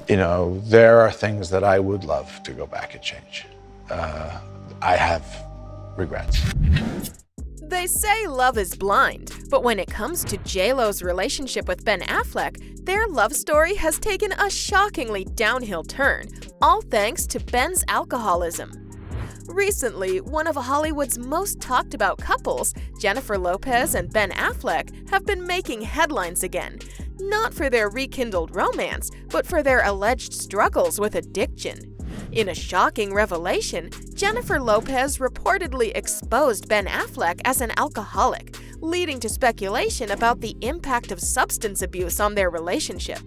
There are things that I would love to go back and change. I have regrets. They say love is blind, but when it comes to J-Lo's relationship with Ben Affleck, their love story has taken a shockingly downhill turn, all thanks to Ben's alcoholism. Recently, one of Hollywood's most talked about couples, Jennifer Lopez and Ben Affleck, have been making headlines again, not for their rekindled romance, but for their alleged struggles with addiction. In a shocking revelation, Jennifer Lopez reportedly exposed Ben Affleck as an alcoholic, leading to speculation about the impact of substance abuse on their relationship.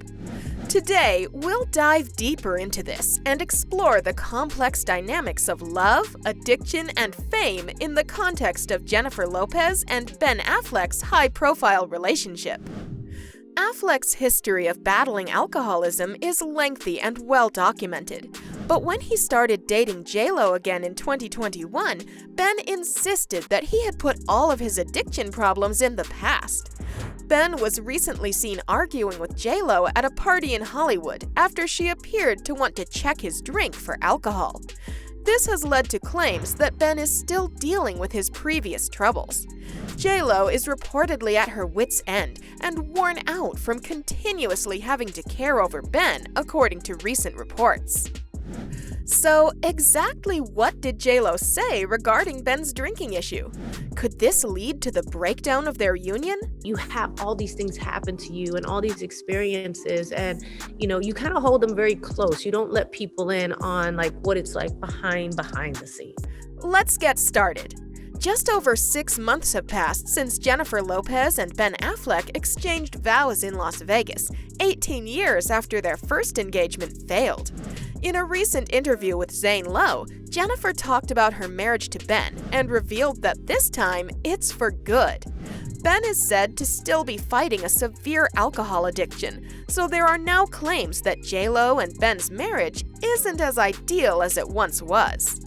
Today, we'll dive deeper into this and explore the complex dynamics of love, addiction, and fame in the context of Jennifer Lopez and Ben Affleck's high-profile relationship. Affleck's history of battling alcoholism is lengthy and well documented. But when he started dating J-Lo again in 2021, Ben insisted that he had put all of his addiction problems in the past. Ben was recently seen arguing with J-Lo at a party in Hollywood after she appeared to want to check his drink for alcohol. This has led to claims that Ben is still dealing with his previous troubles. J-Lo is reportedly at her wit's end and worn out from continuously having to care over Ben, according to recent reports. So, exactly what did J-Lo say regarding Ben's drinking issue? Could this lead to the breakdown of their union? You have all these things happen to you and all these experiences, and you kind of hold them very close. You don't let people in on what it's like behind the scene. Let's get started. Just over 6 months have passed since Jennifer Lopez and Ben Affleck exchanged vows in Las Vegas, 18 years after their first engagement failed. In a recent interview with Zane Lowe, Jennifer talked about her marriage to Ben and revealed that this time it's for good. Ben is said to still be fighting a severe alcohol addiction, so there are now claims that J-Lo and Ben's marriage isn't as ideal as it once was.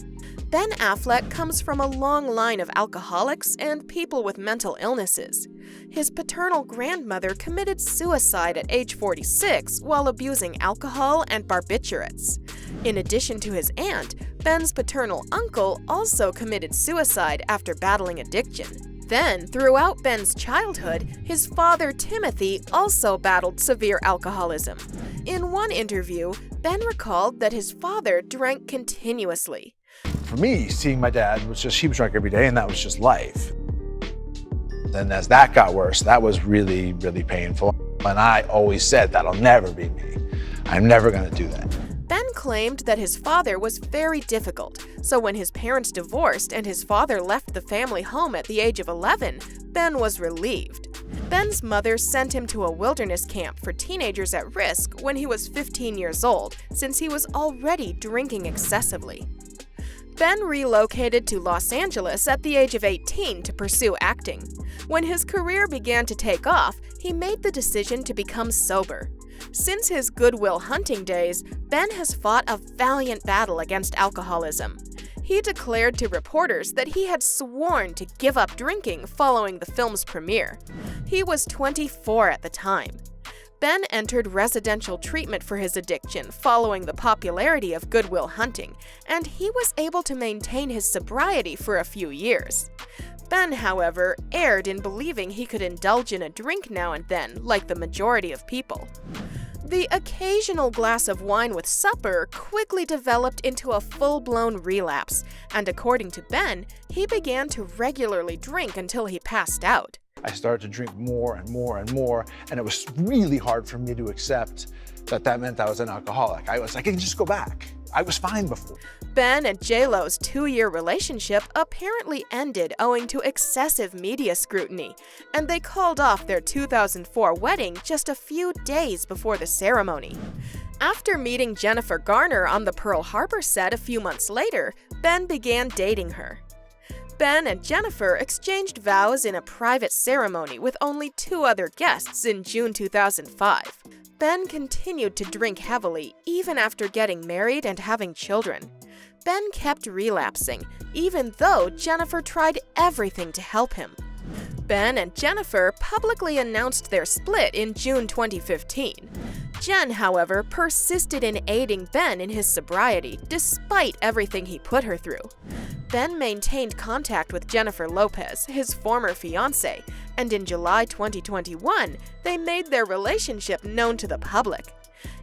Ben Affleck comes from a long line of alcoholics and people with mental illnesses. His paternal grandmother committed suicide at age 46 while abusing alcohol and barbiturates. In addition to his aunt, Ben's paternal uncle also committed suicide after battling addiction. Then, throughout Ben's childhood, his father Timothy also battled severe alcoholism. In one interview, Ben recalled that his father drank continuously. For me, seeing my dad he was drunk every day, and that was just life. Then as that got worse, that was really, really painful. And I always said, that'll never be me. I'm never gonna do that. Ben claimed that his father was very difficult, so when his parents divorced and his father left the family home at the age of 11, Ben was relieved. Ben's mother sent him to a wilderness camp for teenagers at risk when he was 15 years old, since he was already drinking excessively. Ben relocated to Los Angeles at the age of 18 to pursue acting. When his career began to take off, he made the decision to become sober. Since his Good Will Hunting days, Ben has fought a valiant battle against alcoholism. He declared to reporters that he had sworn to give up drinking following the film's premiere. He was 24 at the time. Ben entered residential treatment for his addiction following the popularity of Good Will Hunting, and he was able to maintain his sobriety for a few years. Ben, however, erred in believing he could indulge in a drink now and then, like the majority of people. The occasional glass of wine with supper quickly developed into a full-blown relapse, and according to Ben, he began to regularly drink until he passed out. I started to drink more and more and more, and it was really hard for me to accept that meant I was an alcoholic. I can just go back. I was fine before. Ben and J-Lo's 2-year relationship apparently ended owing to excessive media scrutiny, and they called off their 2004 wedding just a few days before the ceremony. After meeting Jennifer Garner on the Pearl Harbor set a few months later, Ben began dating her. Ben and Jennifer exchanged vows in a private ceremony with only 2 other guests in June 2005. Ben continued to drink heavily even after getting married and having children. Ben kept relapsing, even though Jennifer tried everything to help him. Ben and Jennifer publicly announced their split in June 2015. Jen, however, persisted in aiding Ben in his sobriety despite everything he put her through. Ben maintained contact with Jennifer Lopez, his former fiancée, and in July 2021, they made their relationship known to the public.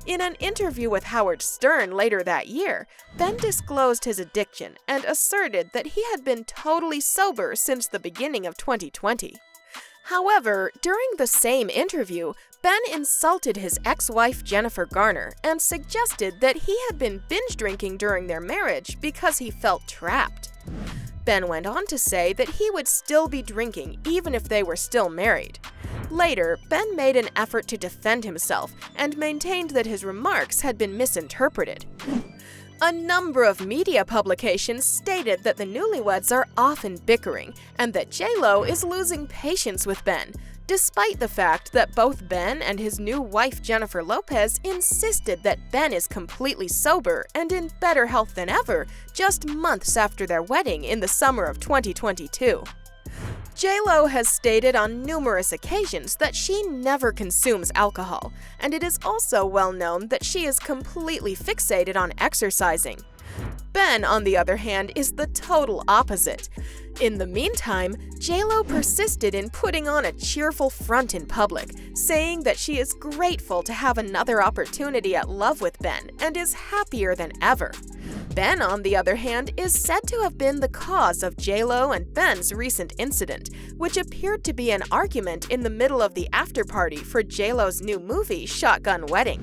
In an interview with Howard Stern later that year, Ben disclosed his addiction and asserted that he had been totally sober since the beginning of 2020. However, during the same interview, Ben insulted his ex-wife Jennifer Garner and suggested that he had been binge drinking during their marriage because he felt trapped. Ben went on to say that he would still be drinking even if they were still married. Later, Ben made an effort to defend himself and maintained that his remarks had been misinterpreted. A number of media publications stated that the newlyweds are often bickering and that J.Lo is losing patience with Ben, despite the fact that both Ben and his new wife Jennifer Lopez insisted that Ben is completely sober and in better health than ever just months after their wedding in the summer of 2022. J.Lo has stated on numerous occasions that she never consumes alcohol, and it is also well known that she is completely fixated on exercising. Ben, on the other hand, is the total opposite. In the meantime, J.Lo persisted in putting on a cheerful front in public, saying that she is grateful to have another opportunity at love with Ben and is happier than ever. Ben, on the other hand, is said to have been the cause of J.Lo and Ben's recent incident, which appeared to be an argument in the middle of the after-party for J.Lo's new movie, Shotgun Wedding.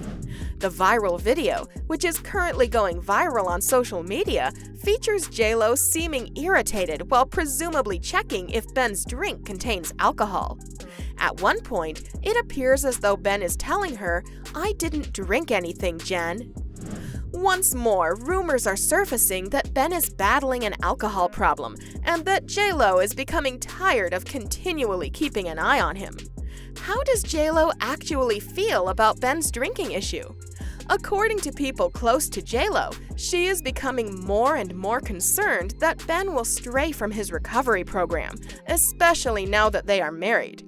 The viral video, which is currently going viral on social media, features J.Lo seeming irritated while presumably checking if Ben's drink contains alcohol. At one point, it appears as though Ben is telling her, "I didn't drink anything, Jen." Once more, rumors are surfacing that Ben is battling an alcohol problem and that J.Lo is becoming tired of continually keeping an eye on him. How does J.Lo actually feel about Ben's drinking issue? According to people close to J.Lo, she is becoming more and more concerned that Ben will stray from his recovery program, especially now that they are married.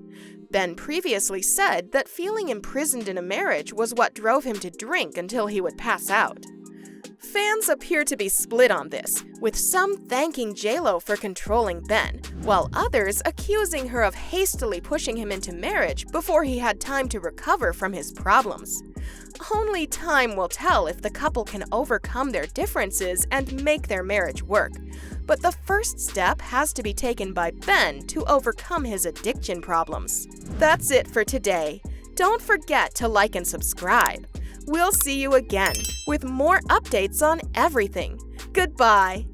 Ben previously said that feeling imprisoned in a marriage was what drove him to drink until he would pass out. Fans appear to be split on this, with some thanking J.Lo for controlling Ben, while others accusing her of hastily pushing him into marriage before he had time to recover from his problems. Only time will tell if the couple can overcome their differences and make their marriage work. But the first step has to be taken by Ben to overcome his addiction problems. That's it for today. Don't forget to like and subscribe. We'll see you again with more updates on everything. Goodbye.